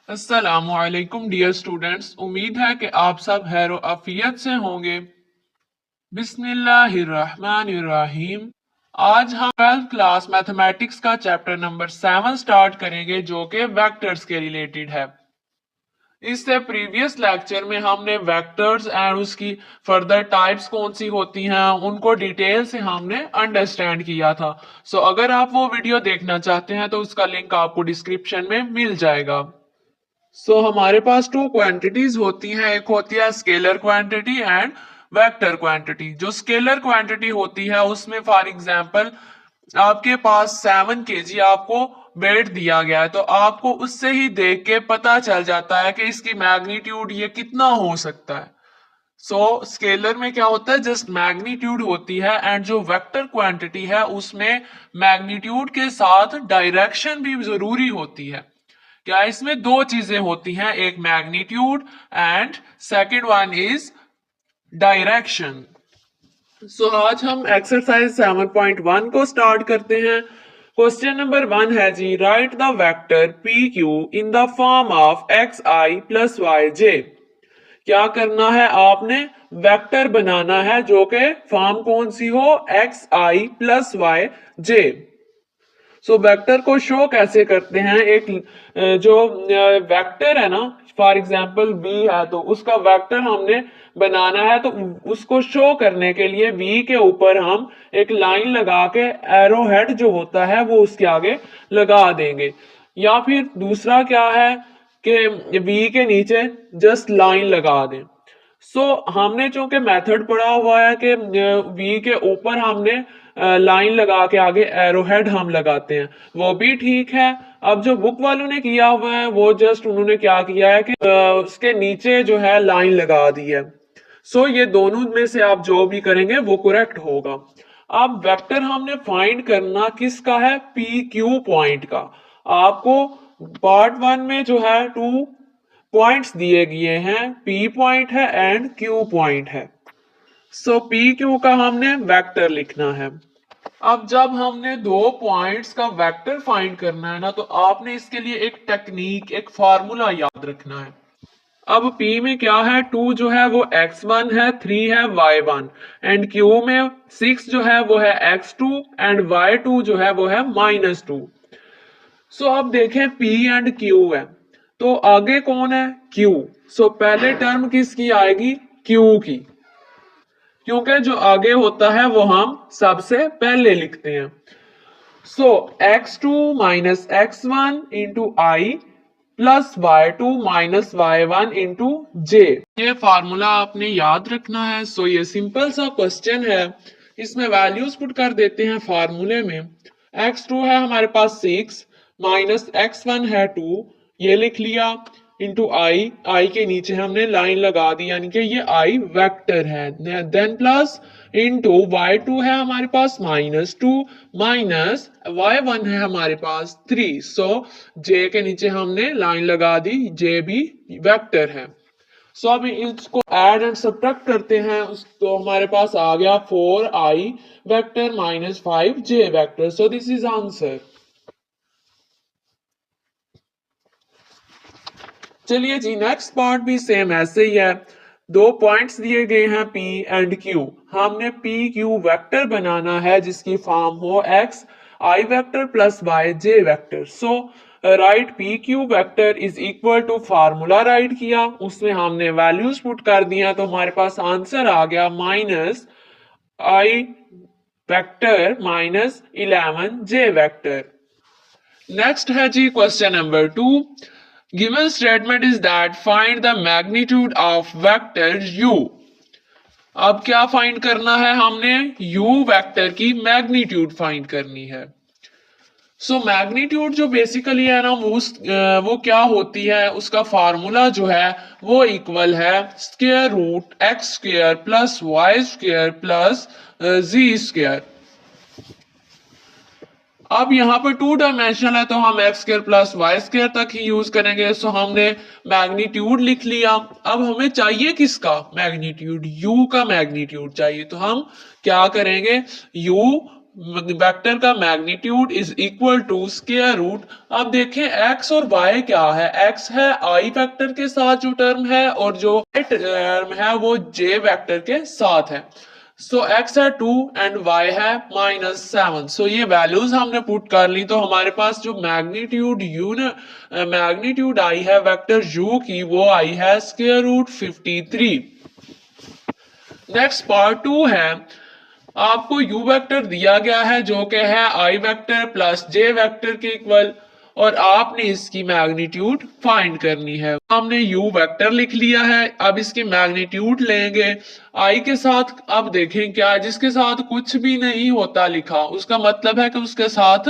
अस्सलामुअलैकुम dear students, उम्मीद है कि आप सब खैर आफियत से होंगे। बिस्मिल्लाहिर्रहमानिर्रहीम। आज हम 12th क्लास मैथमेटिक्स का चैप्टर नंबर 7 स्टार्ट करेंगे जो कि वेक्टर्स के रिलेटेड है। इससे प्रीवियस लेक्चर में हमने वेक्टर्स एंड उसकी फर्दर टाइप्स कौन सी होती हैं उनको डिटेल से हमने अंडरस्टैंड किया था। अगर आप वो वीडियो देखना चाहते हैं तो उसका लिंक आपको डिस्क्रिप्शन में मिल जाएगा। हमारे पास टू क्वांटिटीज होती हैं, एक होती है scalar quantity and vector quantity. जो स्केलर क्वांटिटी होती है उसमें फॉर एग्जांपल आपके पास 7 kg आपको वेट दिया गया है, तो आपको उससे ही देख के पता चल जाता है कि इसकी मैग्नीट्यूड ये कितना हो सकता है। स्केलर में क्या होता है, जस्ट मैग्नीट्यूड होती है, एंड जो वेक्टर क्वांटिटी है उसमें मैग्नीट्यूड के साथ डायरेक्शन भी जरूरी होती है। क्या इसमें दो चीजें होती हैं, एक magnitude and second one is direction. आज हम एक्सरसाइज 7.1 को स्टार्ट करते हैं। क्वेश्चन नंबर 1 है ji, write the vector P Q in the form of X I plus Y J. क्या करना है, आपने वेक्टर बनाना है जो कि फॉर्म कौन सी हो, एक्स आई प्लस वाई जे। वेक्टर को शो कैसे करते हैं, एक जो वेक्टर है ना, फॉर एग्जांपल v है तो उसका वेक्टर हमने बनाना है, तो उसको शो करने के लिए v के ऊपर हम एक लाइन लगा के एरो हेड जो होता है वो उसके आगे लगा देंगे। या फिर दूसरा क्या है कि v के नीचे जस्ट लाइन लगा दें। हमने चूंकि मेथड पढ़ा हुआ है कि v के ऊपर हमने लाइन लगा के आगे एरो हेड हम लगाते हैं, वो भी ठीक है। अब जो बुक वालों ने किया हुआ है वो जस्ट उन्होंने क्या किया है कि उसके नीचे जो है लाइन लगा दी है। ये दोनों में से आप जो भी करेंगे वो करेक्ट होगा। अब वेक्टर हमने फाइंड करना किसका है, पी क्यू पॉइंट का। आपको पार्ट 1 में जो है 2 पॉइंट्स दिए गए हैं, पी पॉइंट है एंड क्यू पॉइंट है। पी क्यू का हमने वेक्टर लिखना है। अब जब हमने दो पॉइंट्स का वेक्टर फाइंड करना है ना, तो आपने इसके लिए एक टेक्निक, एक फार्मूला याद रखना है। अब P में क्या है, 2 जो है वो x1 है, 3 है y1, एंड Q में 6 जो है वो है x2 एंड y2 जो है वो है -2। अब देखें P एंड Q है, तो आगे कौन है, Q। पहले टर्म किसकी आएगी, Q की, क्योंकि जो आगे होता है वो हम सबसे पहले लिखते हैं। x2 माइनस x1 इंटू आई plus y2 minus y1 into J. ये फार्मूला आपने याद रखना है। ये सिंपल सा क्वेश्चन है, इसमें वैल्यूज पुट कर देते हैं फार्मूले में। x2 है हमारे पास 6 माइनस x1 है 2, ये लिख लिया, इंटू आई के नीचे हमने लाइन लगा दी, यानी कि ये आई वेक्टर है। देन प्लस इंटू y2 है हमारे पास -2 माइनस y1 है हमारे पास 3। जे के नीचे हमने लाइन लगा दी, जे भी वेक्टर है। अब इसको ऐड एंड सब्ट्रैक्ट करते हैं, तो हमारे पास आ गया 4i vector minus 5j vector. This is answer. चलिए जी, नेक्स्ट पार्ट भी सेम ऐसे ही है। दो पॉइंट्स दिए गए हैं P एंड Q, हमने P Q वेक्टर बनाना है जिसकी फॉर्म हो x I vector plus y j vector. Right P Q vector is equal to, formula right किया, उसमें हमने वैल्यूज पुट कर दिया, तो हमारे पास आंसर आ गया -I vector minus 11 j vector. Next है ji question number 2। Given statement is that find the magnitude of vector u। अब क्या फाइंड करना है, हमने u वेक्टर की मैग्नीट्यूड फाइंड करनी है। मैग्नीट्यूड जो बेसिकली है ना, वो क्या होती है, उसका फार्मूला जो है वो इक्वल है square root X square plus Y square plus Z square. अब यहाँ पर 2 डायमेंशनल है तो हम X square plus Y square तक ही यूज करेंगे। हमने मैग्नीट्यूड लिख लिया। अब हमें चाहिए किसका मैग्नीट्यूड, u का मैग्नीट्यूड चाहिए, तो हम क्या करेंगे, u वेक्टर का magnitude is equal to square root. अब देखें x और y क्या है। x है i वेक्टर के साथ जो टर्म है और जो टर्म है वो j वेक्टर के साथ है। सो x है 2 एंड y है -7। सो ये वैल्यूज हमने पुट कर ली तो हमारे पास जो मैग्नीट्यूड आई है वेक्टर u की वो आई है स्क्वायर रूट 53। नेक्स्ट पार्ट 2 है। आपको u वेक्टर दिया गया है जो कि है i vector plus j vector के इक्वल और आपने इसकी मैग्नीट्यूड फाइंड करनी है। हमने u वेक्टर लिख लिया है, अब इसकी मैग्नीट्यूड लेंगे i के साथ। अब देखें क्या जिसके साथ कुछ भी नहीं होता लिखा उसका मतलब है कि उसके साथ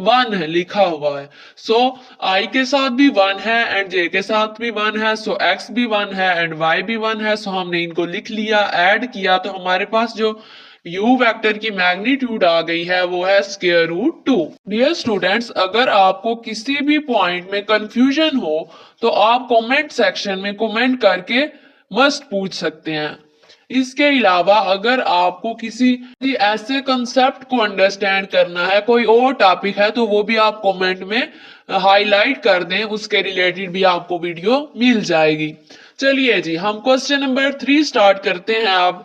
1 है लिखा हुआ है। सो i के साथ भी 1 है एंड j के साथ भी 1 है। सो x भी 1 है एंड y भी 1 है। सो हमने इनको लिख लिया, ऐड किया तो हमारे पास जो u वेक्टर की मैग्नीट्यूड आ गई है वो है स्क्वायर रूट 2। डियर स्टूडेंट्स, अगर आपको किसी भी पॉइंट में कंफ्यूजन हो तो आप कमेंट सेक्शन में कमेंट करके मस्ट पूछ सकते हैं। इसके अलावा अगर आपको किसी ऐसे कंसेप्ट को अंडरस्टैंड करना है, कोई और टॉपिक है, तो वो भी आप कमेंट में हाईलाइट कर दें, उसके रिलेटेड भी आपको वीडियो मिल जाएगी। चलिए जी, हम क्वेश्चन नंबर 3 स्टार्ट करते हैं। अब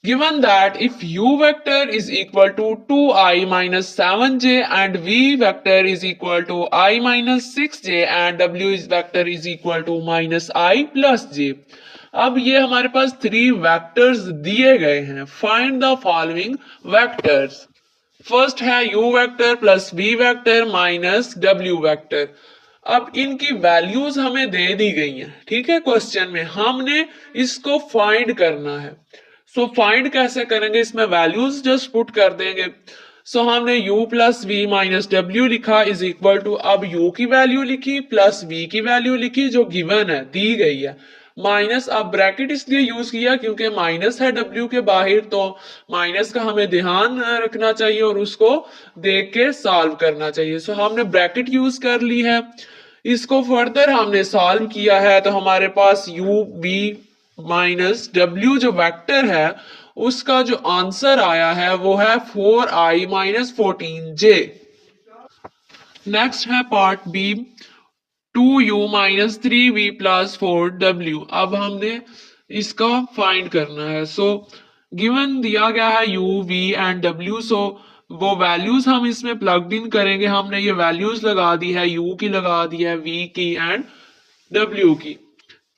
given that if u vector is equal to 2i minus 7j and v vector is equal to I minus 6j and w is vector is equal to minus I plus j। अब ये हमारे पास 3 vectors दिए गए हैं। Find the following vectors. First है u vector plus v vector minus w vector. अब इनकी values हमें दे दी गई हैं, ठीक है। क्वेश्चन में हमने इसको फाइंड करना है। सो फाइंड कैसे करेंगे, इसमें वैल्यूज जस्ट पुट कर देंगे। सो हमने u plus v minus W लिखा इज इक्वल टू, अब u की वैल्यू लिखी प्लस v की वैल्यू लिखी जो गिवन है दी गई है, माइनस। अब ब्रैकेट इसलिए यूज किया क्योंकि माइनस है w के बाहर, तो माइनस का हमें ध्यान रखना चाहिए और उसको देख के सॉल्व करना चाहिए। सो हमने ब्रैकेट यूज कर ली है। इसको फर्दर हमने सॉल्व किया है तो हमारे पास u v माइनस w जो वेक्टर है उसका जो आंसर आया है वो है 4i माइनस 14j। नेक्स्ट है part B, 2u minus 3v plus 4w। अब हमने इसका फाइंड करना है। सो गिवन दिया गया है u v एंड w। सो वो वैल्यूज हम इसमें प्लग इन करेंगे। हमने ये वैल्यूज लगा दी है, u की लगा दी है, v की एंड w की।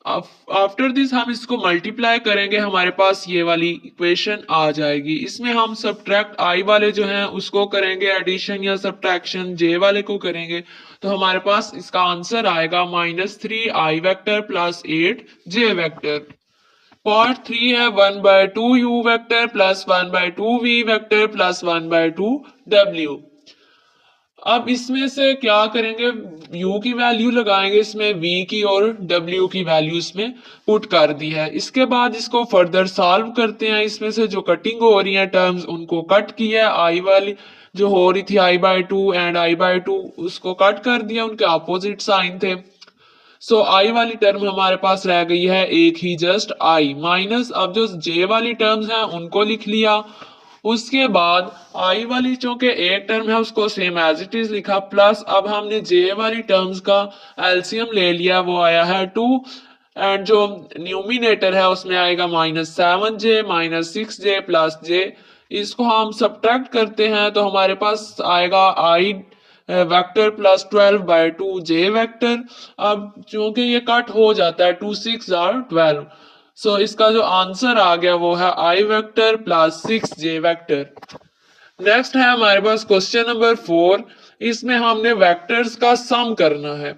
आफ्टर दिस हम इसको मल्टीप्लाई करेंगे, हमारे पास ये वाली इक्वेशन आ जाएगी। इसमें हम सब्ट्रैक्ट आई वाले जो हैं उसको करेंगे एडिशन या सब्ट्रैक्शन जे वाले को करेंगे तो हमारे पास इसका आंसर आएगा -3i vector plus 8j vector. Part 3 है 1/2u vector plus 1/2v vector plus 1/2w। अब इसमें से क्या करेंगे, u की वैल्यू लगाएंगे इसमें, v की और w की वैल्यू इसमें पुट कर दी है। इसके बाद इसको फर्दर सॉल्व करते हैं। इसमें से जो कटिंग हो रही है टर्म्स उनको कट किया, आई वाली जो हो रही थी i/2 एंड i/2 उसको कट कर दिया, उनके अपोजिट साइन थे। सो आई वाली टर्म हमारे पास रह गई है एक ही, जस्ट आई माइनस। अब जो जे वाली टर्म्स हैं उनको लिख लिया। उसके बाद आई वाली चूंकि एक टर्म है उसको सेम एज इट इज लिखा, प्लस अब हमने जे वाली टर्म्स का एलसीएम ले लिया, वो आया है 2 एंड जो न्यूमिनेटर है उसमें आएगा -7j -6j प्लस j। इसको हम सब्ट्रैक्ट करते हैं तो हमारे पास आएगा आई वेक्टर प्लस 12/2j वेक्टर। अब चूंकि ये कट हो जाता है 2 6 are 12, सो इसका जो आंसर आ गया वो है i vector plus 6j vector. Next है हमारे पास क्वेश्चन नंबर 4। इसमें हमने वेक्टर्स का सम करना है।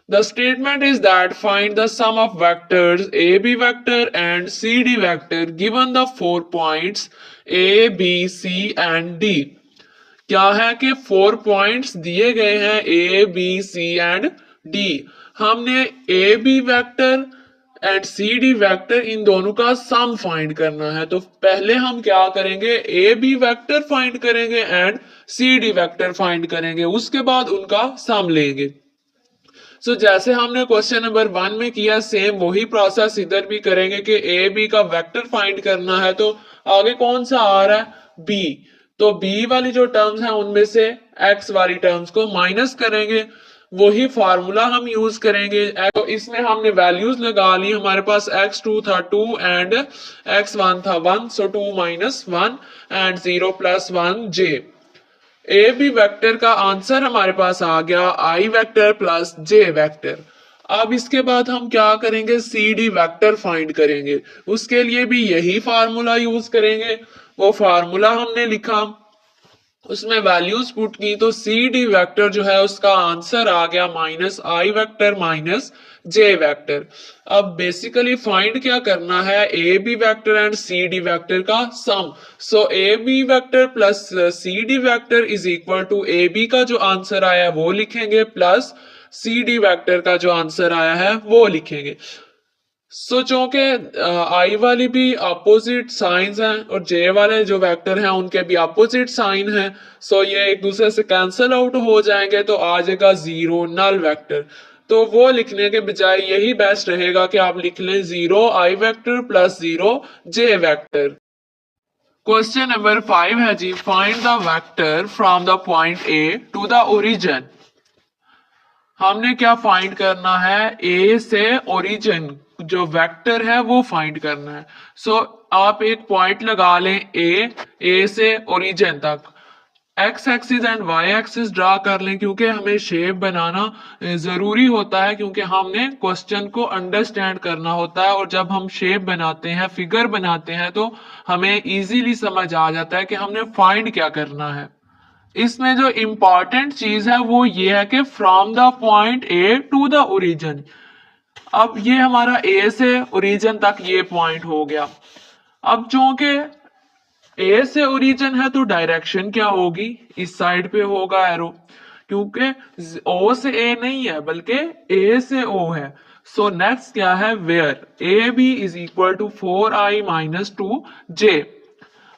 The statement is that find the sum of vectors AB vector and CD vector given the 4 points A, B, C and D। क्या है कि 4 पॉइंट्स दिए गए हैं A, B, C and D। हमने A, B vector and C D vector इन दोनों का सम फाइंड करना है। तो पहले हम क्या करेंगे, ए बी वेक्टर फाइंड करेंगे and C D vector find करेंगे, उसके बाद उनका सम लेंगे। सो जैसे हमने क्वेश्चन नंबर 1 में किया सेम वही प्रोसेस इधर भी करेंगे कि ए बी का वेक्टर फाइंड करना है। तो आगे कौन सा आ रहा है, बी। तो बी वाली जो टर्म्स हैं उनमें से एक्स वाली टर्म्स को माइनस करेंगे, वही फार्मूला हम यूज करेंगे। तो इसमें हमने वैल्यूज लगा ली, हमारे पास x2 था 2 एंड x1 था 1, so 2 minus 1 and 0 plus 1 j। A B vector का आंसर हमारे पास आ गया i vector plus j vector. अब इसके बाद हम क्या करेंगे, सी डी वेक्टर फाइंड करेंगे। उसके लिए भी यही फार्मूला यूज करेंगे। वो फार्मूला हमने लिखा, उसमें वैल्यूज पुट की, तो सी डी वेक्टर जो है उसका आंसर आ गया minus I vector minus J vector. अब बेसिकली फाइंड क्या करना है, A B vector and C D vector का sum. So A B vector plus C D vector is equal to A B का जो आंसर आया है वो लिखेंगे प्लस सी डी वेक्टर का जो आंसर आया है वो लिखेंगे। सो चूंकि आई वाली भी अपोजिट साइंस हैं और जे वाले जो वेक्टर हैं उनके भी अपोजिट साइन हैं, सो ये एक दूसरे से कैंसल आउट हो जाएंगे, तो आ जाएगा जीरो नल वेक्टर। तो वो लिखने के बजाय यही बेस्ट रहेगा कि आप लिख लें zero I vector plus zero J vector. Question number 5 है ji, find the vector from the point A to the origin. हमने क्या फाइंड करना है, ए से ओरिजिन जो वेक्टर है वो फाइंड करना है। सो आप एक पॉइंट लगा लें ए से ओरिजिन तक, X axis and Y axis draw कर लें, क्योंकि हमें शेप बनाना जरूरी होता है, क्योंकि हमने क्वेश्चन को अंडरस्टैंड करना होता है। और जब हम शेप बनाते हैं, फिगर बनाते हैं, तो हमें इजीली समझ आ जाता है कि हमने फाइंड क्या करना है। इसमें जो इंपॉर्टेंट चीज है वो ये है कि from the point A to the origin. अब ये हमारा ए से ओरिजिन तक ये पॉइंट हो गया। अब चूंकि ए से ओरिजिन है तो डायरेक्शन क्या होगी, इस साइड पे होगा एरो, क्योंकि ओ से ए नहीं है बल्कि ए से ओ है। सो नेक्स्ट क्या है, where A B is equal to 4i minus 2j।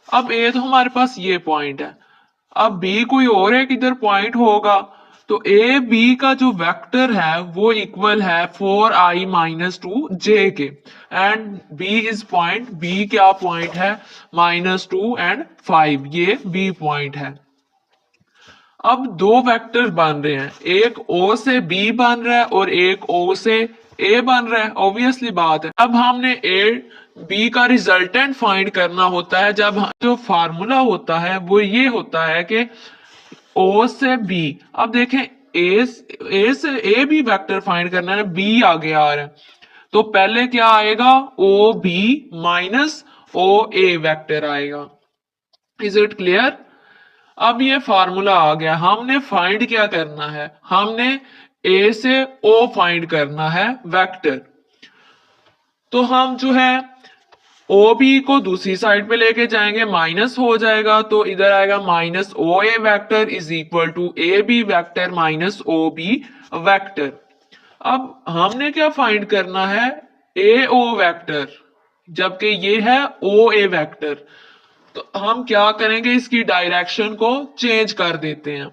अब ए तो हमारे पास ये पॉइंट है, अब बी कोई और एक इधर पॉइंट होगा, तो ए बी का जो वेक्टर है वो इक्वल है 4i माइनस 2j के, and B is point, B क्या पॉइंट है, -2 एंड 5, ये बी पॉइंट है। अब दो वेक्टर बन रहे हैं, एक ओ से बी बन रहा है और एक ओ से ए बन रहा है, ऑब्वियसली बात है। अब हमने ए बी का रिजल्टेंट फाइंड करना होता है। जब जो फार्मूला होता है वो ये होता है कि ओ से बी, अब देखें ए से ए बी वेक्टर फाइंड करना है, बी आगे आ रहा है, तो पहले क्या आएगा, ओ बी माइनस ओ ए वेक्टर आएगा। Is it clear? अब ये फार्मूला आ गया, हमने फाइंड क्या करना है, हमने ए से ओ फाइंड करना है वेक्टर। तो हम जो है ओ बी को दूसरी साइड पे लेके जाएंगे, माइनस हो जाएगा, तो इधर आएगा minus O A vector is equal to A B vector minus O B vector. अब हमने क्या फाइंड करना है, ए ओ वैक्टर, जबकि ये है ओ ए वैक्टर। तो हम क्या करेंगे, इसकी डायरेक्शन को चेंज कर देते हैं।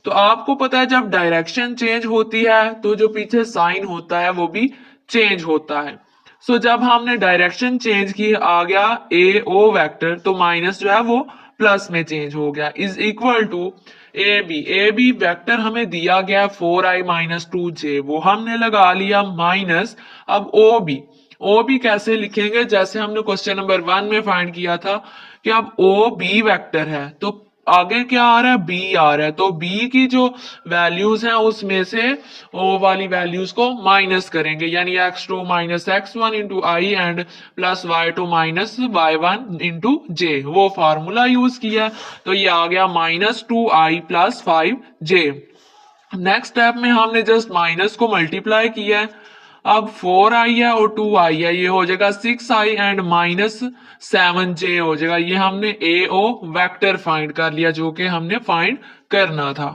तो आपको पता है जब डायरेक्शन चेंज होती है तो जो पीछे साइन होता है वो भी चेंज होता है। सो जब हमने डायरेक्शन चेंज की, आ गया ए ओ वेक्टर, तो माइनस जो है वो प्लस में चेंज हो गया, is equal to A B vector हमें दिया गया 4i माइनस 2j, वो हमने लगा लिया माइनस। अब ओ बी कैसे लिखेंगे, जैसे हमने क्वेश्चन नंबर 1 में फाइंड किया था कि अब ओ बी वेक्टर है तो आगे क्या आ रहा है, बी आ रहा है, तो बी की जो वैल्यूज हैं उसमें से ओ वाली वैल्यूज को माइनस करेंगे, यानी x2 minus x1 into I and plus y2 minus y1 into J, वो फार्मूला यूज किया, तो ये आ गया -2i plus 5j। Next step में हमने जस्ट माइनस को मल्टीप्लाई किया है, अब 4i है और 2i है, ये हो जाएगा 6i एंड माइनस 7j हो जाएगा। ये हमने ए ओ वैक्टर फाइंड कर लिया जो कि हमने फाइंड करना था।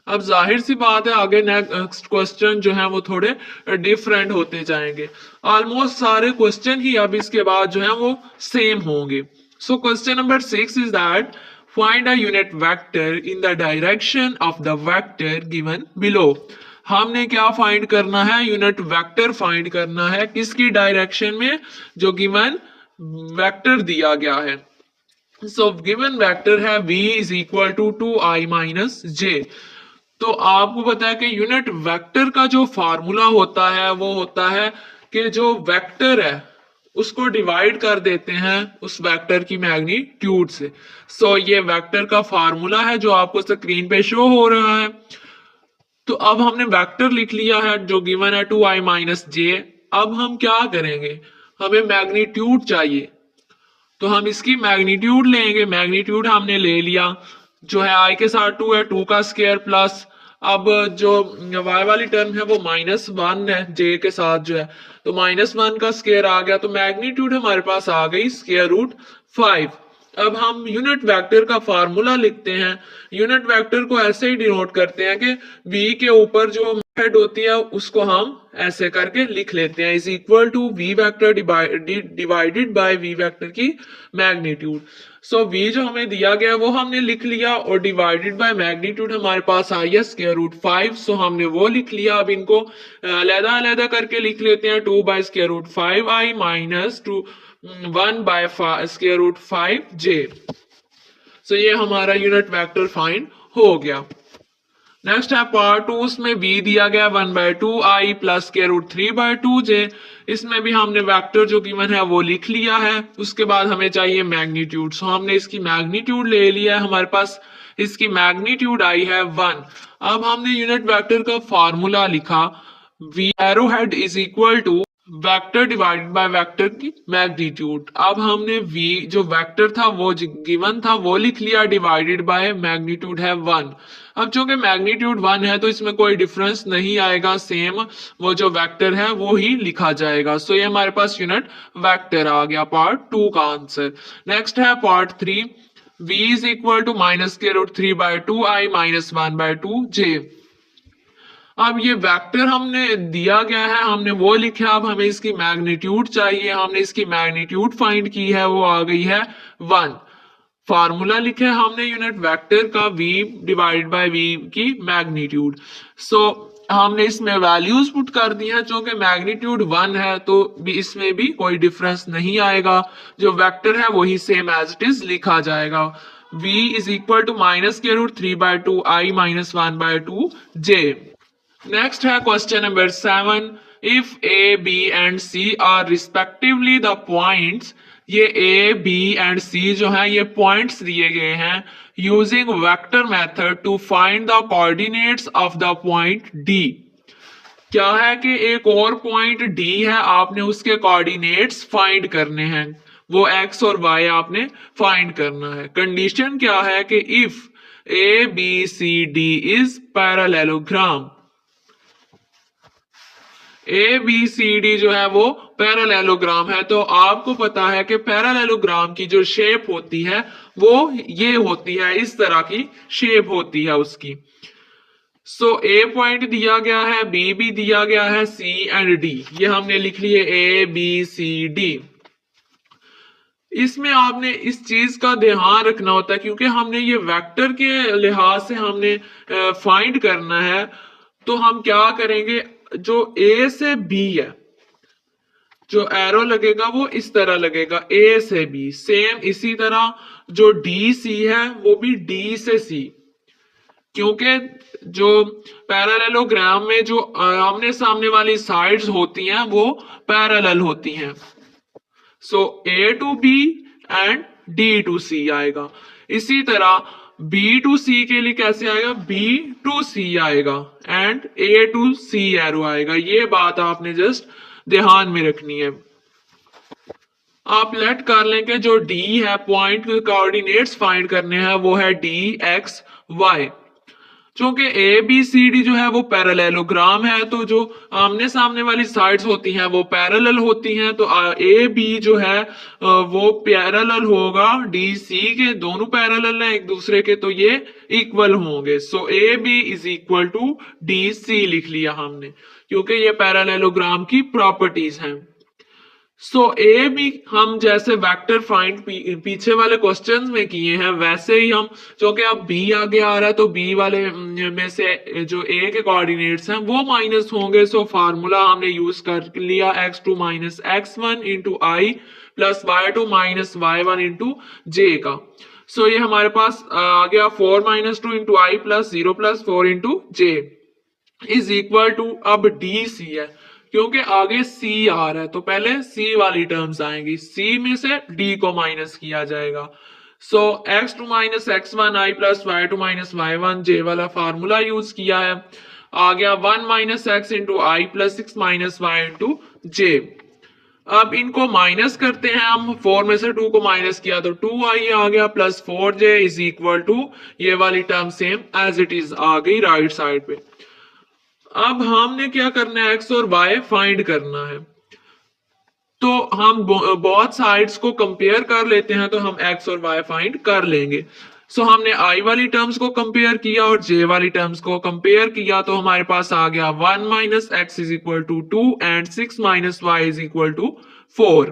अब जाहिर सी बात है आगे नेक्स्ट क्वेश्चन जो है वो थोड़े डिफरेंट होते जाएंगे, ऑलमोस्ट सारे क्वेश्चन ही अब इसके बाद जो है वो सेम होंगे। So question number 6 is that find a unit vector in the direction of the vector given below. हमने क्या फाइंड करना है, यूनिट वेक्टर फाइंड करना है, किसकी डायरेक्शन में, जो गिवन वेक्टर दिया गया है। सो गिवन वेक्टर है v is equal to 2i minus J. तो आपको पता है कि यूनिट वेक्टर का जो फार्मूला होता है वो होता है कि जो वेक्टर है उसको डिवाइड कर देते हैं उस वेक्टर की मैग्नीट्यूड से। सो ये वेक्टर का फार्मूला है जो आपको स्क्रीन पे शो हो रहा है। तो अब हमने वेक्टर लिख लिया है जो गिवन है 2i माइनस जे। अब हम क्या करेंगे, हमें मैग्नीट्यूड चाहिए, तो हम इसकी मैग्नीट्यूड लेंगे। मैग्नीट्यूड हमने ले लिया, जो है आई के साथ 2 है, 2 का स्क्वायर प्लस, अब जो y वाली टर्म है वो -1 है j के साथ जो है, तो -1 का स्क्वायर आ गया, तो मैग्नीट्यूड हमारे पास आ गई √5। अब हम यूनिट वेक्टर का फार्मूला लिखते हैं। यूनिट वेक्टर को ऐसे ही डिनोट करते हैं कि v के ऊपर जो हेड होती है उसको हम ऐसे करके लिख लेते हैं, is equal to v vector divided by v vector की मैग्नीट्यूड। सो v जो हमें दिया गया वो हमने लिख लिया और डिवाइडेड बाय मैग्नीट्यूड हमारे पास आई है √5। सो हमने वो लिख लिया। अब इनको अलग अलग करके लिख लेते हैं, 2 by √5 i minus 1 by √5 j। So ये हमारा यूनिट वेक्टर फाइंड हो गया। नेक्स्ट है पार्ट 2, उसमें v दिया गया 1/2i प्लस √3/2j। इसमें भी हमने वेक्टर जो गिवन है वो लिख लिया है। उसके बाद हमें चाहिए मैग्नीट्यूड, सो हमने इसकी मैग्नीट्यूड ले लिया है, हमारे पास इसकी मैग्नीट्यूड आई है 1। अब हमने यूनिट वेक्टर का फार्मूला लिखा, v arrow head is equal to vector divided by vector की मैग्नीट्यूड। अब हमने v जो वेक्टर था वो गिवन था वो लिख लिया, डिवाइडेड बाय मैग्नीट्यूड है 1। अब चूंकि मैग्नीट्यूड 1 है तो इसमें कोई डिफरेंस नहीं आएगा, सेम वो जो वेक्टर है वो ही लिखा जाएगा। सो ये हमारे पास यूनिट वेक्टर आ गया पार्ट 2 का आंसर। नेक्स्ट है part 3, v is equal to -√3/2i minus 1/2j। अब ये वेक्टर हमने दिया गया है, हमने वो लिखा, अब हमें इसकी मैग्नीट्यूड चाहिए। हमने इसकी मैग्नीट्यूड फाइंड की है, वो आ गई है 1। फार्मूला लिखे हमने यूनिट वेक्टर का v डिवाइडेड बाय v की मैग्नीट्यूड। सो हमने इसमें वैल्यूज पुट कर दी हैं, चूंकि मैग्नीट्यूड 1 है तो भी इसमें भी कोई डिफरेंस नहीं आएगा, जो वेक्टर है वही सेम एज इट इज लिखा जाएगा। v is equal to -√3/2i minus 1/2j। Next है question number 7, if A B and C are respectively the points. ये ए बी एंड सी जो है ये पॉइंट्स दिए गए हैं, using vector method to find the coordinates of the point D. क्या है कि एक और पॉइंट डी है, आपने उसके कोऑर्डिनेट्स फाइंड करने हैं, वो एक्स और वाई आपने फाइंड करना है। कंडीशन क्या है कि if A B C D is parallelogram, A B C D जो है वो पैरेललोग्राम है, तो आपको पता है कि पैरेललोग्राम की जो शेप होती है वो ये होती है, इस तरह की शेप होती है उसकी। सो ए पॉइंट दिया गया है, बी भी दिया गया है, सी एंड डी ये हमने लिख लिए ए बी सी डी। इसमें आपने इस चीज का ध्यान रखना होता है क्योंकि हमने ये वेक्टर के लिहाज से हमने फाइंड करना है, तो हम क्या करेंगे, जो ए से बी है जो एरो लगेगा वो इस तरह लगेगा, ए से बी। सेम इसी तरह जो डी सी है वो भी डी से सी, क्योंकि जो पैरेललोग्राम में जो आमने सामने वाली साइड्स होती हैं वो पैरेलल होती हैं। So A to B and D to C आएगा। इसी तरह बी टू सी के लिए कैसे आएगा, बी टू सी आएगा and A to C arrow आएगा। ये बात आपने जस्ट ध्यान में रखनी है। आप लेट कर लें कि जो डी है पॉइंट के कोऑर्डिनेट्स फाइंड करने हैं वो है डी एक्स वाई। चूंकि ए बी सी डी जो है वो पैरेललोग्राम है, तो जो आमने सामने वाली साइड्स होती हैं वो पैरेलल होती हैं, तो ए बी जो है वो पैरेलल होगा डी सी के, दोनों पैरेलल हैं एक दूसरे के, तो ये इक्वल होंगे। So A B is equal to D C लिख लिया हमने, क्योंकि ये पैरेललोग्राम की प्रॉपर्टीज हैं। सो ए भी हम जैसे वेक्टर फाइंड पीछे वाले क्वेश्चंस में किए हैं वैसे ही हम, क्योंकि अब बी आगे आ रहा है तो बी वाले में से जो ए के कोऑर्डिनेट्स हैं वो माइनस होंगे। सो फार्मूला हमने यूज कर लिया x2 माइनस x1 इंटू आई plus y2 minus y1 into J का। सो ये हमारे पास आ गया 4 minus 2 into I plus 0 plus 4 into J is equal to, अब डी सी है क्योंकि आगे सी आ रहा है तो पहले सी वाली टर्म्स आएंगी, सी में से डी को माइनस किया जाएगा। सो x2 माइनस x1 आई प्लस y2 माइनस y1 जे वाला फार्मूला यूज किया है। आ गया 1 माइनस एक्स इंटू आई प्लस 6 माइनस वाई इंटू जे। अब इनको माइनस करते हैं हम, 4 में से 2 को माइनस किया तो 2i आ गया plus 4j is equal to, ये वाली term same as it is आ गई राइट साइड पे। अब हमने क्या करना है, x और y फाइंड करना है। तो हम बहुत साइड्स को कंपेयर कर लेते हैं तो हम x और y फाइंड कर लेंगे। सो हमने i वाली टर्म्स को कंपेयर किया और j वाली टर्म्स को कंपेयर किया तो हमारे पास आ गया 1 minus x is equal to 2 and 6 minus Y is equal to 4।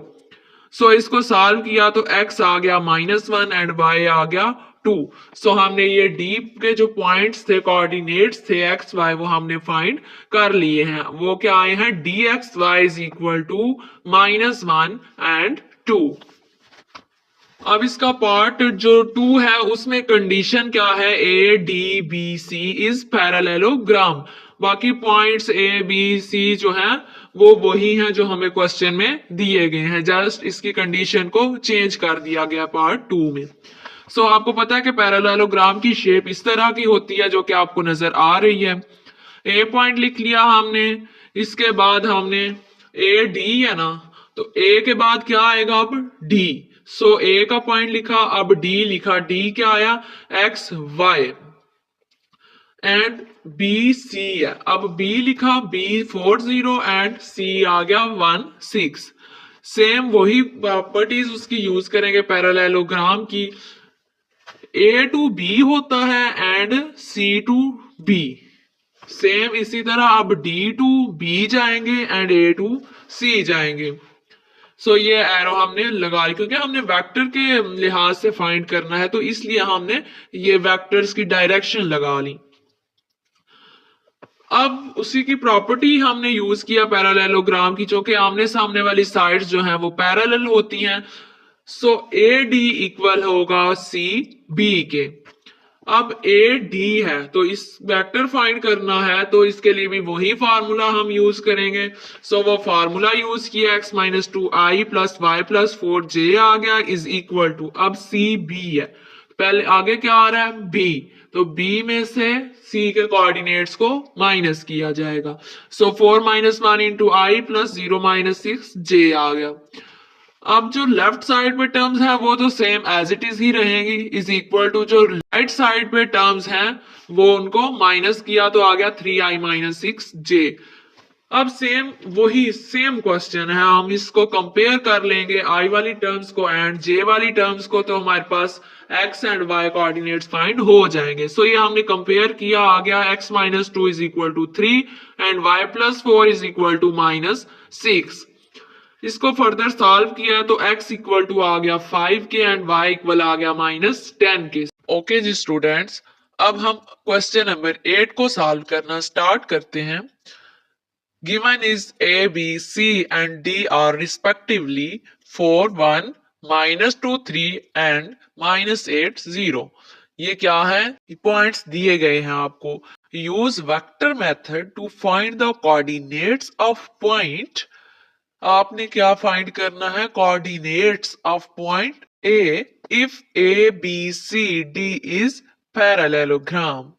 So इसको सॉल्व किया तो x आ गया -1 एंड y आ गया 2। सो हमने ये डी के जो पॉइंट्स थे, कोऑर्डिनेट्स थे x y, वो हमने फाइंड कर लिए हैं। वो क्या आए हैं, dxy is equal to -1 and 2। अब इसका पार्ट जो 2 है उसमें कंडीशन क्या है, A D B C is parallelogram. बाकी पॉइंट्स ए बी सी जो है वो वही हैं जो हमें क्वेश्चन में दिए गए हैं, जस्ट इसकी कंडीशन को चेंज कर दिया गया पार्ट 2 में। सो आपको पता है कि पैरेललोग्राम की शेप इस तरह की होती है जो कि आपको नजर आ रही है। ए पॉइंट लिख लिया हमने, इसके बाद हमने ए डी है ना, तो ए के बाद क्या आएगा अब डी। सो ए का पॉइंट लिखा, अब डी लिखा, डी क्या आया x y and B C है। अब बी लिखा, बी 4 0 एंड सी आ गया 1 6। सेम वही प्रॉपर्टीज उसकी यूज करेंगे पैरेललोग्राम की, ए टू बी होता है and C to B. Same इसी तरह अब डी टू बी जाएंगे एंड ए टू सी जाएंगे। सो ये एरो हमने लगा ली क्योंकि हमने वेक्टर के लिहाज से फाइंड करना है तो इसलिए हमने ये वेक्टर्स की डायरेक्शन लगा ली। अब उसी की प्रॉपर्टी हमने यूज किया पैरेललोग्राम की, क्योंकि आमने सामने वाली साइड्स जो हैं वो पैरेलल होती हैं। सो ए डी इक्वल होगा सी बी के। अब ए डी है तो इस वेक्टर फाइंड करना है तो इसके लिए भी वही फार्मूला हम यूज करेंगे। सो वो फार्मूला यूज किया, x minus 2i plus y plus 4j आ गया इज इक्वल टू, अब सी बी है, पहले आगे क्या आ रहा है b, तो b में से c के कोऑर्डिनेट्स को माइनस किया जाएगा। सो 4 माइनस 1 इंटू आई प्लस 0 माइनस 6j आ गया। अब जो लेफ्ट साइड पे टर्म्स हैं वो तो सेम एज इट इज ही रहेंगी, इज इक्वल टू जो राइट साइड पे टर्म्स हैं वो उनको माइनस किया तो आ गया 3i माइनस 6j। अब सेम वही सेम क्वेश्चन है, हम इसको कंपेयर कर लेंगे i वाली टर्म्स को एंड j वाली टर्म्स को, तो हमारे पास x and y coordinates find हो जाएंगे। सो ये हमने कंपेयर किया, आ गया x minus 2 is equal to 3 and y plus 4 is equal to minus 6। इसको फर्दर सॉल्व किया तो x इक्वल टू आ गया 5 के एंड y इक्वल आ गया -10 के। ओके जी स्टूडेंट्स, अब हम क्वेश्चन नंबर 8 को सॉल्व करना स्टार्ट करते हैं। Given is a b c and d are respectively 4 1 -2 3 and -8 0। ये क्या है, पॉइंट्स दिए गए हैं आपको। Use vector method to find the coordinates of point. आपने क्या फाइंड करना है, coordinates of point A if A B C D is parallelogram.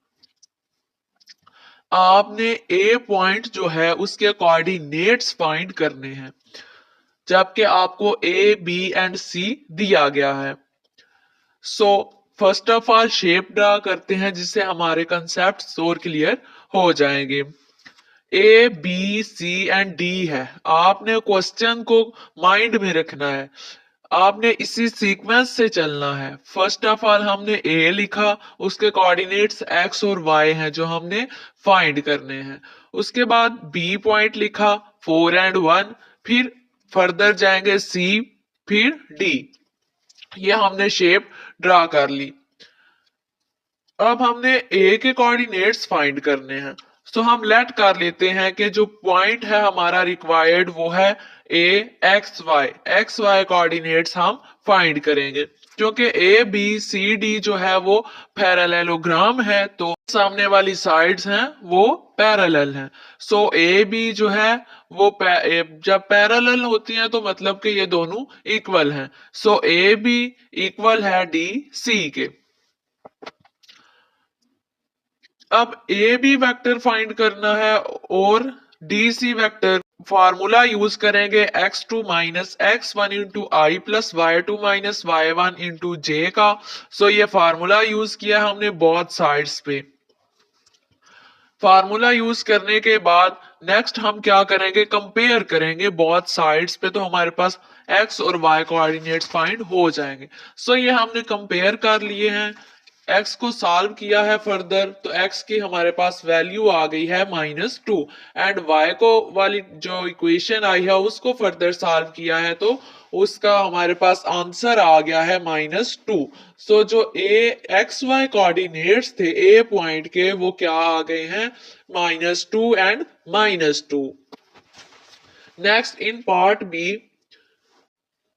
आपने ए पॉइंट जो है उसके कोऑर्डिनेट्स फाइंड करने हैं जबकि आपको ए बी एंड सी दिया गया है। So first of all shape draw करते हैं जिससे हमारे कंसेप्ट और क्लियर हो जाएंगे। A B C and D है, आपने क्वेश्चन को माइंड में रखना है, आपने इसी सीक्वेंस से चलना है। फर्स्ट ऑफ ऑल हमने ए लिखा, उसके कोऑर्डिनेट्स एक्स और वाई हैं जो हमने फाइंड करने हैं। उसके बाद बी पॉइंट लिखा 4 एंड 1, फिर फर्दर जाएंगे सी, फिर डी। ये हमने शेप ड्रा कर ली। अब हमने ए के कोऑर्डिनेट्स फाइंड करने हैं, तो हम लेट कर लेते हैं कि जो पॉइंट है हमारा रिक्वायर्ड वो है ए एक्स वाई कोऑर्डिनेट्स हम फाइंड करेंगे। क्योंकि ए बी सी डी जो है वो पैरेललोग्राम है, तो सामने वाली साइड्स हैं वो पैरेलल हैं। सो ए बी जो है वो जब पैरेलल होती हैं तो मतलब कि ये दोनों इक्वल हैं। सो ए बी इक्वल है डी सी के। अब ए बी वेक्टर फाइंड करना है और D C vector formula use करेंगे x2 माइनस x1 इंटू आई plus y2 minus y1 into J का। सो ये फार्मूला यूज किया हमने बोथ साइड्स पे। फार्मूला यूज करने के बाद नेक्स्ट हम क्या करेंगे, कंपेयर करेंगे बोथ साइड्स पे, तो हमारे पास x और y कोऑर्डिनेट्स फाइंड हो जाएंगे। सो ये हमने कंपेयर कर लिए हैं। x को सॉल्व किया है फर्दर, तो x की हमारे पास वैल्यू आ गई है -2 एंड y को वाली जो इक्वेशन आई है उसको फर्दर सॉल्व किया है तो उसका हमारे पास आंसर आ गया है -2। सो जो एक्स वाई कोऑर्डिनेट्स थे ए पॉइंट के वो क्या आ गए हैं, -2 and -2। Next in part B,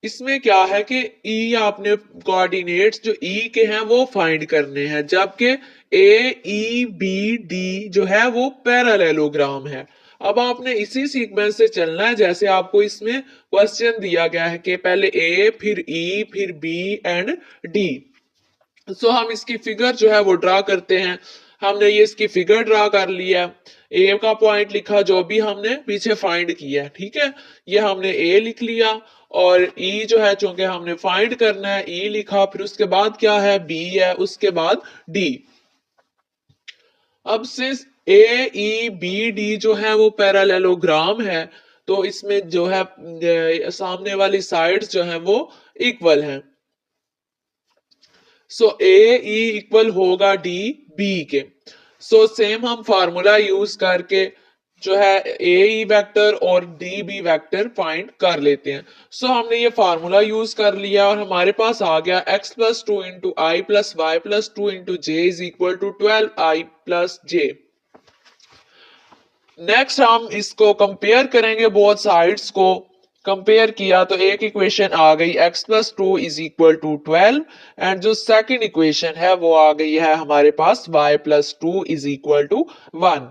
इसमें क्या है कि ई आपने कोऑर्डिनेट्स जो ई के हैं वो फाइंड करने हैं, जबकि ए ई बी डी जो है वो पैरेललोग्राम है। अब आपने इसी सीक्वेंस से चलना है जैसे आपको इसमें क्वेश्चन दिया गया है कि पहले ए फिर ई फिर बी एंड डी। सो हम इसकी फिगर जो है वो ड्रा करते हैं। हमने ये इसकी फिगर ड्रा कर लिया, ए का पॉइंट लिखा जो भी हमने पीछे फाइंड किया है, ठीक है। ये हमने ए लिख लिया और ई जो है चूंकि हमने फाइंड करना है ई लिखा, फिर उसके बाद क्या है बी है, उसके बाद डी। अब सिंस ए ई बी डी जो है वो पैरेललोग्राम है तो इसमें जो है सामने वाली साइड्स जो है वो इक्वल हैं। सो ए ई इक्वल होगा डी बी के। सो सेम हम फार्मूला यूज करके जो है ए ई वेक्टर और डी बी वेक्टर फाइंड कर लेते हैं। सो हमने ये फार्मूला यूज कर लिया और हमारे पास आ गया x plus 2 into I plus y plus 2 into J is equal to 12i plus j. Next हम इसको कंपेयर करेंगे बोथ साइड्स को। कंपेयर किया तो एक इक्वेशन आ गई x plus 2 is equal to 12 and जो सेकंड इक्वेशन है वो आ गई है हमारे पास y plus 2 is equal to 1।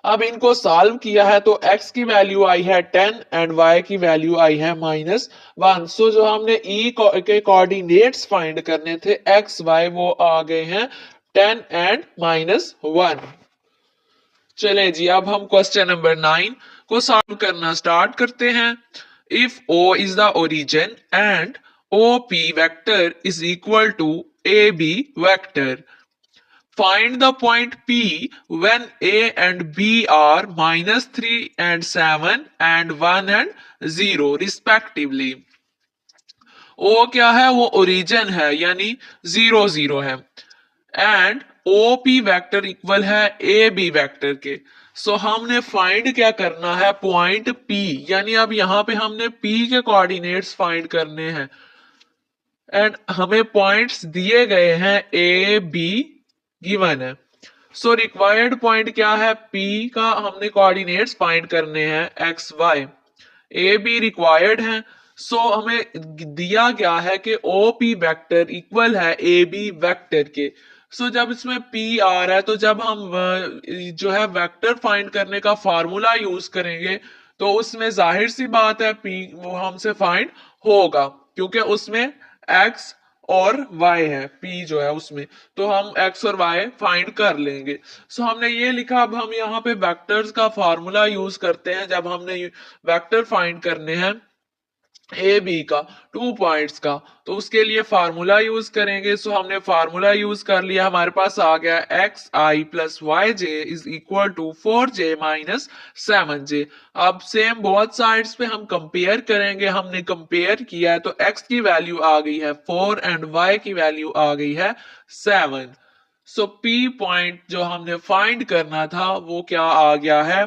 अब इनको सॉल्व किया है तो x की वैल्यू आई है 10 एंड y की वैल्यू आई है -1। सो जो हमने e के कोऑर्डिनेट्स फाइंड करने थे x y वो आ गए हैं 10 एंड -1। चले जी, अब हम क्वेश्चन नंबर 9 को सॉल्व करना स्टार्ट करते हैं। If O is the origin and OP vector is equal to AB vector, find the point P when A and B are -3 and 7 and 1 and 0 respectively। O क्या है, वो origin है यानी 0 0 है एंड OP वेक्टर इक्वल है AB vector के। सो हमने find क्या करना है, पॉइंट P, यानी अब यहां पे हमने P के कोऑर्डिनेट्स फाइंड करने हैं एंड हमें पॉइंट्स दिए गए हैं A B गिवन है। सो रिक्वायर्ड पॉइंट क्या है, P का हमने कोऑर्डिनेट्स फाइंड करने हैं x y। A be required है। सो हमें दिया गया है कि OP वेक्टर इक्वल है AB वेक्टर के। सो जब इसमें P आ रहा है तो जब हम जो है वेक्टर फाइंड करने का फार्मूला यूज करेंगे तो उसमें जाहिर सी बात है P वो हमसे फाइंड होगा क्योंकि उसमें x और y है, P जो है उसमें, तो हम x और y फाइंड कर लेंगे। सो हमने ये लिखा। अब हम यहाँ पे वेक्टर्स का फार्मूला यूज करते हैं जब हमने वेक्टर फाइंड करने हैं ए बी का 2 पॉइंट्स का, तो उसके लिए फार्मूला यूज करेंगे। सो हमने फार्मूला यूज कर लिया, हमारे पास आ गया x I plus Y j is equal to 4j minus 7j। अब सेम बहुत साइड्स पे हम कंपेयर करेंगे। हमने कंपेयर किया तो x की वैल्यू आ गई है 4 एंड y की वैल्यू आ गई है 7। सो P पॉइंट जो हमने फाइंड करना था वो क्या आ गया है,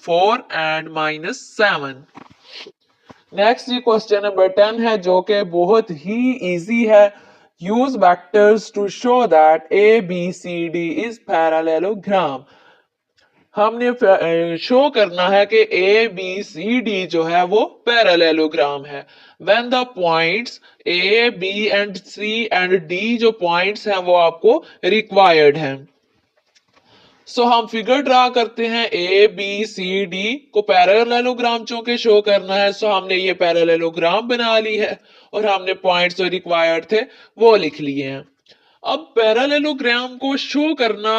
4 एंड -7। नेक्स्ट जी क्वेश्चन नंबर 10 है जो कि बहुत ही इजी है। Use vectors to show that A B C D is parallelogram. हमने शो करना है कि ए बी सी डी जो है वो पैरेललोग्राम है। When the points A B and C and D जो पॉइंट्स हैं वो आपको रिक्वायर्ड हैं। सो हम फिगर ड्रा करते हैं ए बी सी डी को पैरेललोग्राम चूंकि शो करना है, सो हमने ये पैरेललोग्राम बना ली है और हमने पॉइंट्स जो रिक्वायर्ड थे वो लिख लिए हैं। अब पैरेललोग्राम को शो करना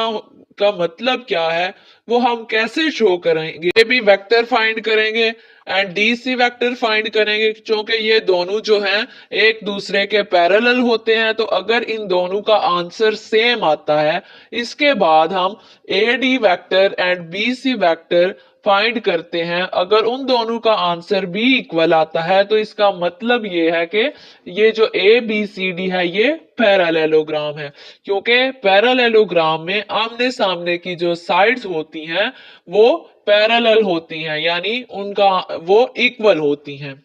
का मतलब क्या है, वो हम कैसे शो करेंगे। ए बी वेक्टर फाइंड करेंगे and D C vector find करेंगे, क्योंकि ये दोनों जो हैं एक दूसरे के पैरेलल होते हैं। तो अगर इन दोनों का आंसर सेम आता है, इसके बाद हम A D vector and B C vector find करते हैं। अगर उन दोनों का आंसर भी इक्वल आता है तो इसका मतलब ये है कि ये जो ए बी सी डी है ये पैरेललोग्राम है, क्योंकि पैरेललोग्राम में आमने सामने की जो साइड्स होती हैं वो पैरेलल होती हैं, यानी उनका वो इक्वल होती हैं।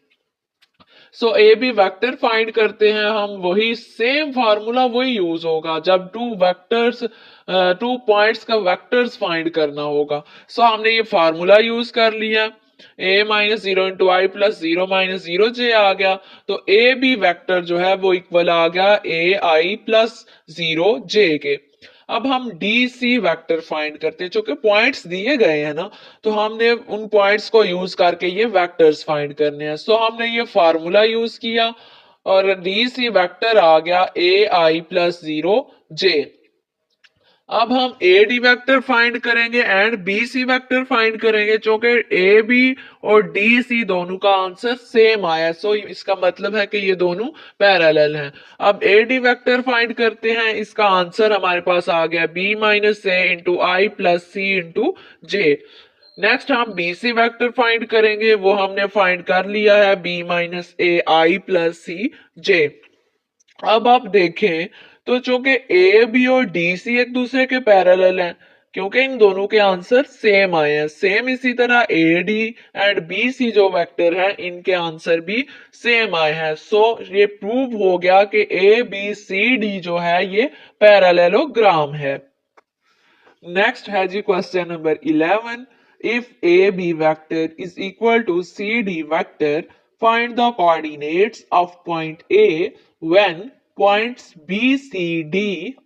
So A B vector find करते हैं हम, वही सेम फार्मूला वही यूज होगा जब टू पॉइंट्स का वेक्टर्स फाइंड करना होगा। सो हमने ये फार्मूला यूज कर लिया, a minus zero into I plus zero minus zero J आ गया। तो ए बी वेक्टर जो है वो इक्वल आ गया ए आई प्लस जीरो जे के। अब हम डी सी वेक्टर फाइंड करते हैं, क्योंकि पॉइंट्स दिए गए हैं ना, तो हमने उन पॉइंट्स को यूज करके ये वेक्टर्स फाइंड करने हैं। सो हमने ये फार्मूला यूज किया और डी सी वेक्टर आ गया ए आई प्लस जीरो जे। अब हम ए डी वेक्टर फाइंड करेंगे and B C vector find करेंगे, क्योंकि ए बी और डी सी दोनों का आंसर सेम आया। सो इसका मतलब है कि ये दोनों पैरेलल हैं। अब ए डी वेक्टर फाइंड करते हैं, इसका आंसर हमारे पास आ गया बी माइनस ए इंटू आई प्लस सी इंटू जे। नेक्स्ट हम बी सी वेक्टर फाइंड करेंगे, वो हमने फाइंड कर लिया है बी माइनस ए आई प्लस सी जे। अब आप देखें तो चूंकि ए बी और डी सी एक दूसरे के पैरेलल हैं, क्योंकि इन दोनों के आंसर सेम आए हैं। सेम इसी तरह A D and B C जो वेक्टर हैं इनके आंसर भी सेम आए हैं। सो ये प्रूव हो गया कि ए बी सी डी जो है ये पैरेललोग्राम है। नेक्स्ट है ji question number 11। If A B vector is equal to C D vector, find the coordinates of point A when points B, C, D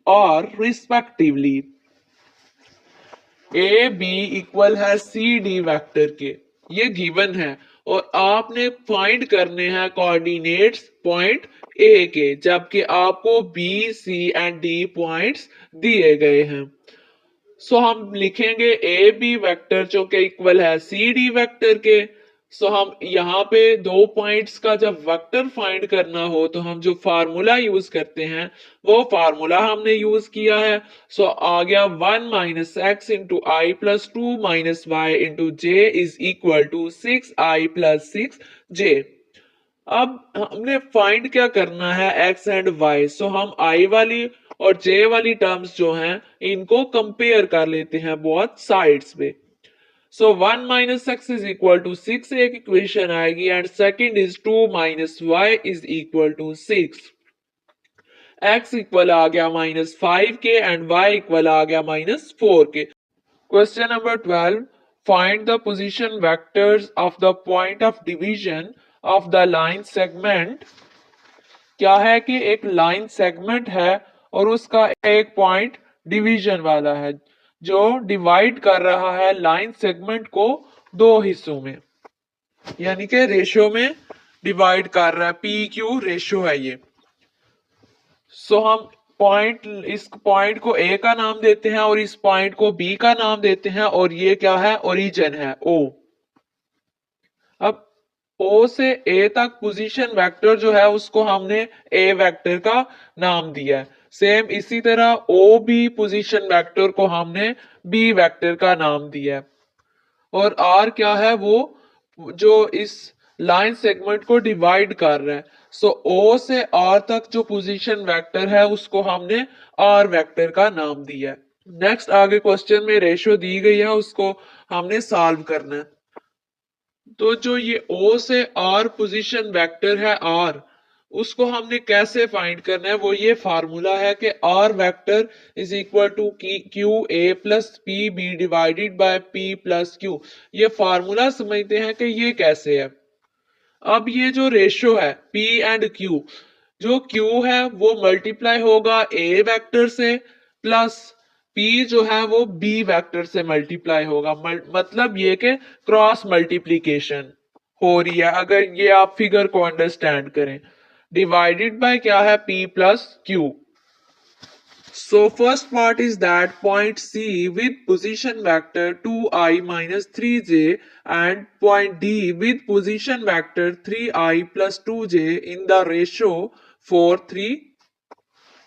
are respectively। A, B equal है C, D vector के, ये given है और आपने find करने हैं coordinates point A के, जबकि आपको B, C and D points दिए गए हैं। सो हम लिखेंगे ए बी वेक्टर जो कि इक्वल है सी डी वेक्टर के। सो हम यहाँ पे दो पॉइंट्स का जब वेक्टर फाइंड करना हो तो हम जो फार्मूला यूज करते हैं वो फार्मूला हमने यूज किया है। सो आ गया 1 minus x into I plus 2 minus y into J is equal to 6i plus 6j। अब हमने फाइंड क्या करना है एक्स एंड वाई। सो हम आई वाली और जे वाली टर्म्स जो हैं इनको कंपेयर कर लेते हैं बोथ साइड्स पे। So 1 minus x is equal to 6 एक इक्वेशन आएगी and second is 2 minus Y is equal to 6। X equal आ गया -5 के एंड वाई इक्वल आ गया -4 के। Question number 12। Find the position vectors of the point of division of the line segment. क्या है कि एक लाइन सेगमेंट है और उसका एक पॉइंट डिवीजन वाला है जो डिवाइड कर रहा है लाइन सेगमेंट को दो हिस्सों में, यानी कि रेशो में डिवाइड कर रहा है, पी क्यू रेशो है ये। सो हम इस पॉइंट को ए का नाम देते हैं और इस पॉइंट को बी का नाम देते हैं और ये क्या है, ओरिजिन है ओ। अब ओ से ए तक पोजीशन वेक्टर जो है उसको हमने ए वेक्टर का नाम दिया है। सेम इसी तरह ओ बी पोजीशन वेक्टर को हमने बी वेक्टर का नाम दिया है। और आर क्या है, वो जो इस लाइन सेगमेंट को डिवाइड कर रहा है। सो ओ से आर तक जो पोजीशन वेक्टर है उसको हमने आर वेक्टर का नाम दिया है। नेक्स्ट आगे क्वेश्चन में रेशियो दी गई है, उसको हमने सॉल्व करना है। तो जो ये O से R पोजीशन वेक्टर है R, उसको हमने कैसे फाइंड करना है, वो ये फार्मूला है कि R vector is equal to Q A plus P B divided by P plus Q. ये फार्मूला समझते हैं कि ये कैसे है। अब ये जो रेशो है P एंड Q, जो Q है वो मल्टीप्लाई होगा A वेक्टर से प्लस P जो है वो B वेक्टर से मल्टीप्लाई होगा। मतलब ये कि क्रॉस मल्टीप्लीकेशन हो रही है, अगर ये आप फिगर को अंडरस्टैंड करें। डिवाइडेड बाय क्या है, P plus Q। So first part is that point C with position vector 2i minus 3j and point D with position vector 3i plus 2j in the ratio 4:3।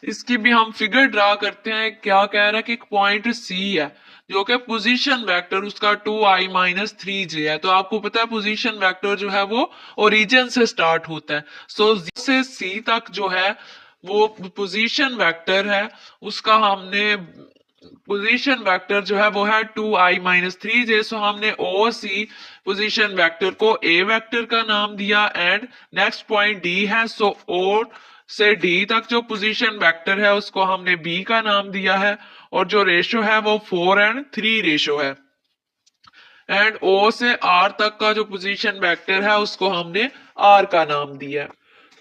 इसकी भी हम figure draw करते हैं। क्या कह रहा है कि एक पॉइंट सी है जो कि पोजीशन वेक्टर उसका 2i माइनस 3j है। तो आपको पता है पोजीशन वेक्टर जो है वो ओरिजिन से स्टार्ट होता है। सो से सी तक जो है वो पोजीशन वेक्टर है, उसका हमने पोजीशन वेक्टर जो है वो है 2i-3j। सो हमने ओ सी पोजीशन वेक्टर को ए वेक्टर का नाम दिया एंड नेक्स्ट पॉइंट डी है, सो ओ से डी तक जो पोजीशन वेक्टर है उसको हमने बी का नाम दिया है और जो रेशो है वो 4 एंड 3 रेशो है। एंड ओ से आर तक का जो पोजीशन वेक्टर है उसको हमने आर का नाम दिया है।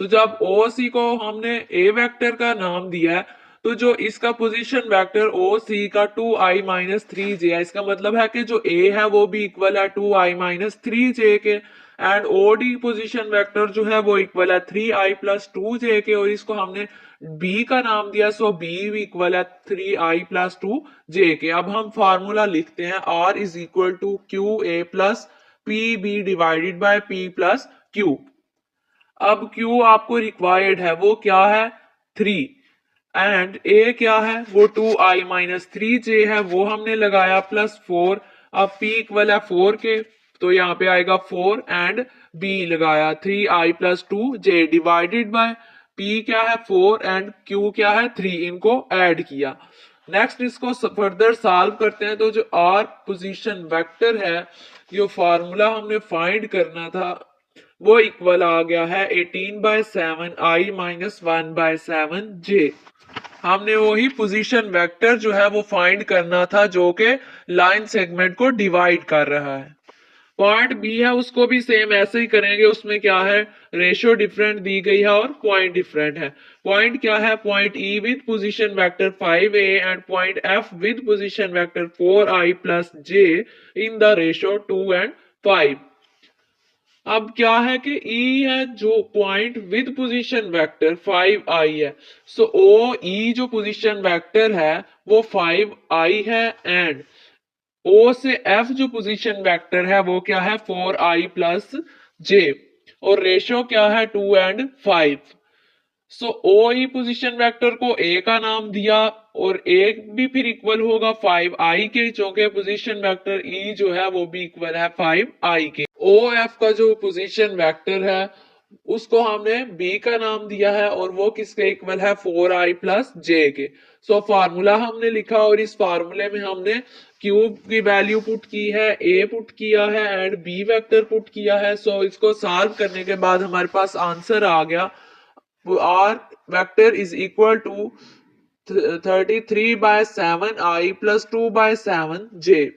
तो जब ओ सी को हमने ए वेक्टर का नाम दिया है तो जो इसका पोजीशन वेक्टर ओ सी का 2i-3j है, इसका मतलब है कि जो ए है वो भी इक्वल है 2i-3j के and O D position vector जो है वो इक्वल है 3i प्लस 2j के और इसको हमने बी का नाम दिया। सो बी भी इक्वल है 3i प्लस 2j के। अब हम फार्मूला लिखते हैं R is equal to Q A plus P B divided by P plus Q. अब Q आपको रिक्वायर्ड है वो क्या है 3 एंड A क्या है वो 2i-3j है, वो हमने लगाया प्लस 4। अब P इक्वल है 4 के तो यहाँ पे आएगा 4 एंड B लगाया 3i plus 2j divided by P क्या है 4 एंड Q क्या है 3, इनको ऐड किया। नेक्स्ट इसको फर्दर सॉल्व करते हैं तो जो R पोजीशन वेक्टर है, जो फार्मूला हमने फाइंड करना था वो इक्वल आ गया है 18/7i-1/7j। हमने वही पोजीशन वेक्टर जो है वो फाइंड करना था जो कि लाइन सेगमेंट को डिवाइड कर रहा है। पॉइंट बी है उसको भी सेम ऐसे ही करेंगे। उसमें क्या है, रेशियो डिफरेंट दी गई है और पॉइंट डिफरेंट है। पॉइंट क्या है, point E with position vector 5a and point F with position vector 4i plus j in the ratio 2 and 5। अब क्या है कि E है जो point with position vector 5i है। सो ओ ई जो पोजीशन वेक्टर है वो 5i है एंड O से F जो पोजीशन वेक्टर है वो क्या है 4i प्लस j और रेशियो क्या है 2 and 5। So O E position vector को ए का नाम दिया और ए भी फिर इक्वल होगा 5i के, चूंकि पोजीशन वेक्टर ई जो है वो भी इक्वल है 5i के। ओ एफ का जो पोजीशन वेक्टर है उसको हमने बी का नाम दिया है और वो किसके इक्वल है 4i प्लस j के। सो फार्मूला हमने लिखा और इस फार्मूले में हमने क्यू की वैल्यू पुट की है, ए पुट किया है एंड बी वेक्टर पुट किया है। सो इसको सॉल्व करने के बाद हमारे पास आंसर आ गया R vector is equal to 33/7i plus 2/7j.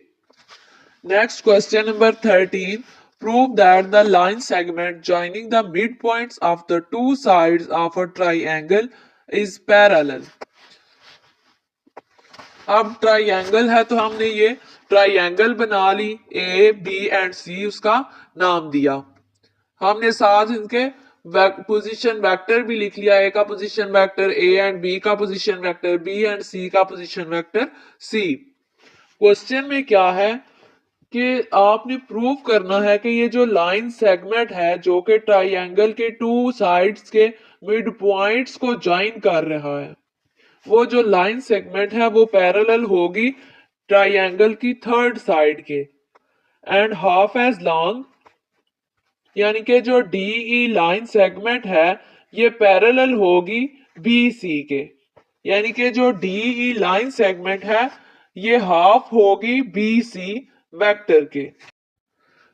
Next question number 13. Prove that the line segment joining the midpoints of the two sides of a triangle is parallel. अब ट्राइंगल है तो हमने ये ट्राइंगल बना ली, ए B and सी उसका नाम दिया। हमने साथ इनके पोजीशन वेक्टर भी लिख लिया, ए का position vector A and B का position vector B and C का पोजीशन वेक्टर सी। क्वेश्चन में क्या है कि आपने प्रूव करना है कि ये जो लाइन सेगमेंट है जो कि ट्राइंगल के टू साइड्स के मिड पॉइंट्स को ज्वाइन कर रहा है, वो जो लाइन सेगमेंट है वो पैरेलल होगी ट्राइंगल की थर्ड साइड के एंड हाफ एज लॉन्ग, यानी कि जो डी ई लाइन सेगमेंट है ये पैरेलल होगी बी सी के, यानी कि जो डी ई लाइन सेगमेंट है ये हाफ होगी बी सी वेक्टर के।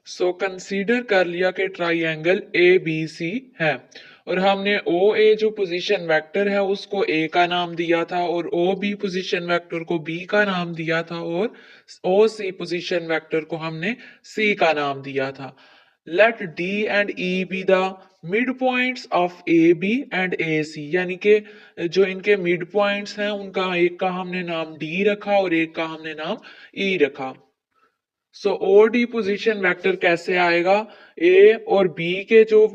सो कंसीडर कर लिया कि ट्राइंगल ए बी सी है और हमने ओ ए जो पोजीशन वेक्टर है उसको ए का नाम दिया था और ओ बी पोजीशन वेक्टर को बी का नाम दिया था और ओ सी पोजीशन वेक्टर को हमने सी का नाम दिया था। Let D and E be the mid points of A B and A C, यानी कि जो इनके मिड पॉइंट्स हैं उनका एक का हमने नाम डी रखा और एक का हमने नाम ई रखा। सो ओ डी पोजिशन वेक्टर कैसे आएगा, ए और बी के जो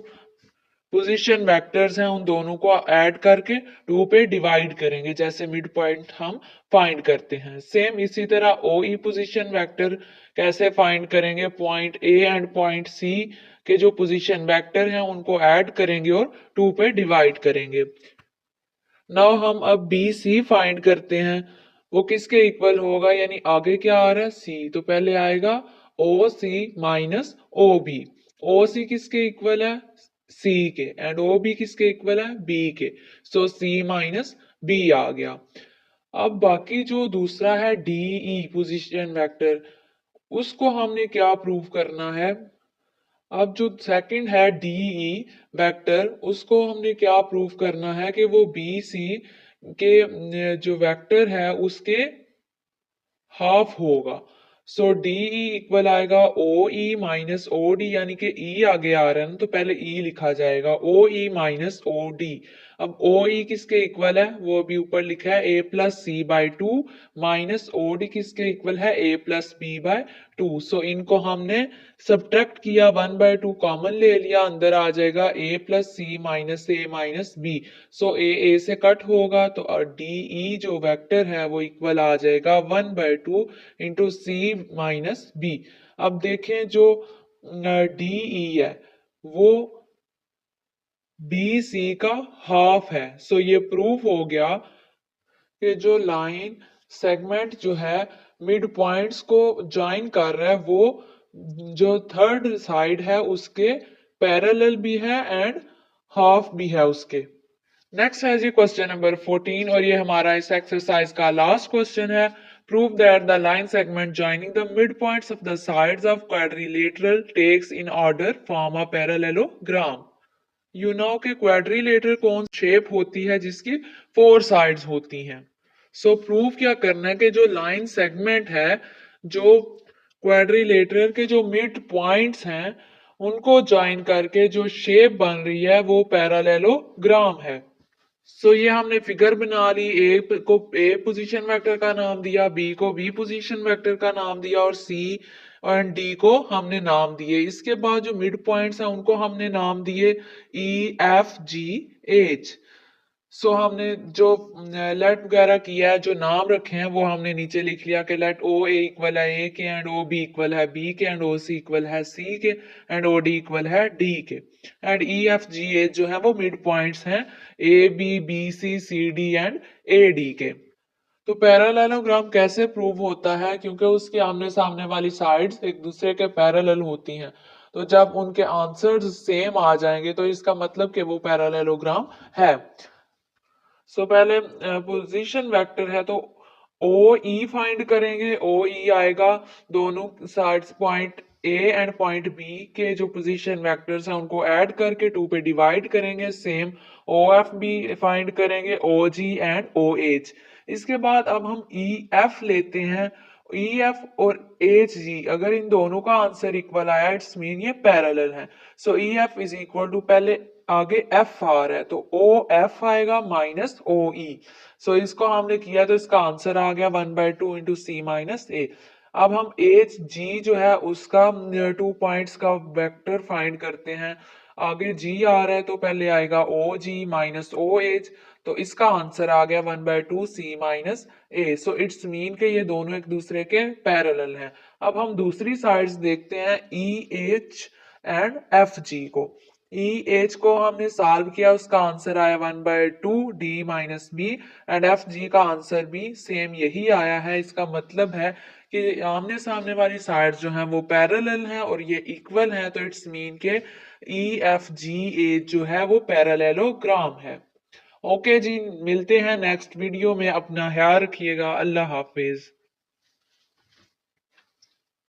पोजीशन वेक्टर्स हैं उन दोनों को ऐड करके 2 पे डिवाइड करेंगे जैसे मिड पॉइंट हम फाइंड करते हैं। सेम इसी तरह ओ ई पोजीशन वेक्टर कैसे फाइंड करेंगे, point A and point C के जो पोजीशन वेक्टर हैं उनको ऐड करेंगे और 2 पे डिवाइड करेंगे। नाउ हम अब बी सी फाइंड करते हैं, वो किसके इक्वल होगा, यानी आगे क्या आ रहा है सी, तो पहले आएगा ओ सी माइनस ओ बी। ओ सी किसके इक्वल है, सी के, एंड ओ बी किसके इक्वल है, बी के। सो सी माइनस बी आ गया। अब बाकी जो दूसरा है डी ई पोजिशन वेक्टर, उसको हमने क्या प्रूव करना है। अब जो सेकंड है डीई वेक्टर, उसको हमने क्या प्रूव करना है कि वो बी सी के जो वेक्टर है उसके हाफ होगा। सो डीई इक्वल आएगा ओ ई माइनस ओ डी, यानी कि ई आगे आ रहा है ना तो पहले ई लिखा जाएगा, ओ ई माइनस ओ डी। अब ओ ई किसके इक्वल है, वो भी ऊपर लिखा है A plus C by two, minus O D किसके इक्वल है, A plus B by two. So इनको हमने सब्ट्रैक्ट किया, 1/2 कॉमन ले लिया, अंदर आ जाएगा ए प्लस सी माइनस ए माइनस बी। सो ए से कट होगा तो डी ई जो वेक्टर है वो इक्वल आ जाएगा 1/2 इंटू सी माइनस बी। अब देखें जो डी ई है वो बी सी का हाफ है। सो ये प्रूफ हो गया कि जो लाइन सेगमेंट जो है मिड पॉइंट्स को ज्वाइन कर रहा है वो जो थर्ड साइड है उसके पैरेलल भी है एंड हाफ भी है उसके। नेक्स्ट है जी क्वेश्चन नंबर 14 और ये हमारा इस एक्सरसाइज का लास्ट क्वेश्चन है। Prove that the line segment joining the mid points of the sides of quadrilateral takes in order form a parallelogram. You know के क्वाड्रिलेटर कौन शेप होती है जिसकी 4 साइड्स होती हैं। सो प्रूव क्या करना है कि जो लाइन सेगमेंट है जो क्वाड्रिलेटर के जो मिड पॉइंट्स हैं उनको ज्वाइन करके जो शेप बन रही है वो पैरेललोग्राम है। सो ये हमने फिगर बना ली, ए को ए पोजीशन वेक्टर का नाम दिया, बी को बी पोजीशन वेक्टर का नाम दिया और सी और डी को हमने नाम दिए। इसके बाद जो मिड पॉइंट्स हैं उनको हमने नाम दिए ई एफ जी एच। सो हमने जो लेट वगैरह किया है, जो नाम रखे हैं वो हमने नीचे लिख लिया कि लेट ओ ए इक्वल है ए के एंड ओ बी इक्वल है बी के एंड ओ सी इक्वल है सी के एंड ओ डी इक्वल है डी के and E F G H जो है वो मिड पॉइंट्स हैं A B B C C D and A D के। तो पैरेललोग्राम कैसे प्रूव होता है, क्योंकि उसके आमने सामने वाली साइड्स एक दूसरे के पैरेलल होती हैं, तो जब उनके आंसर्स सेम आ जाएंगे तो इसका मतलब कि वो पैरेललोग्राम है। सो पहले पोजीशन वेक्टर है तो ओ ई फाइंड करेंगे, ओ ई आएगा दोनों sides point A and point B के जो पोजीशन वेक्टर्स हैं उनको ऐड करके 2 पे डिवाइड करेंगे। सेम ओ एफ भी फाइंड करेंगे, ओ जी एंड ओ एच। इसके बाद अब हम ई एफ लेते हैं, ई एफ और एच जी अगर इन दोनों का आंसर इक्वल आया इट्स मीन ये पैरेलल है। So E F is equal to, पहले आगे एफ आ रहा है तो ओ एफ आएगा माइनस ओ ई। सो इसको हमने किया तो इसका आंसर आ गया 1/2 इंटू सी माइनस ए। अब हम एच जी जो है उसका 2 पॉइंट्स का वेक्टर फाइंड करते हैं। आगे जी आ रहा है तो पहले आएगा ओ जी माइनस ओ एच, तो इसका आंसर आ गया 1/2 C minus A. So it's mean के ये दोनों एक दूसरे के पैरेलल हैं। अब हम दूसरी साइड्स देखते हैं E H and F G को। ई एच को हमने सॉल्व किया, उसका आंसर आया 1/2 D minus B and F G का आंसर भी सेम यही आया है। इसका मतलब है कि आमने सामने वाली साइड जो है वो पैरेलल हैं और ये इक्वल हैं, तो इट्स मीन के ई एफ जी एच जो है वो पैरेललोग्राम है। ओके जी, मिलते हैं नेक्स्ट वीडियो में, अपना ख्याल रखिएगा, अल्लाह हाफिज।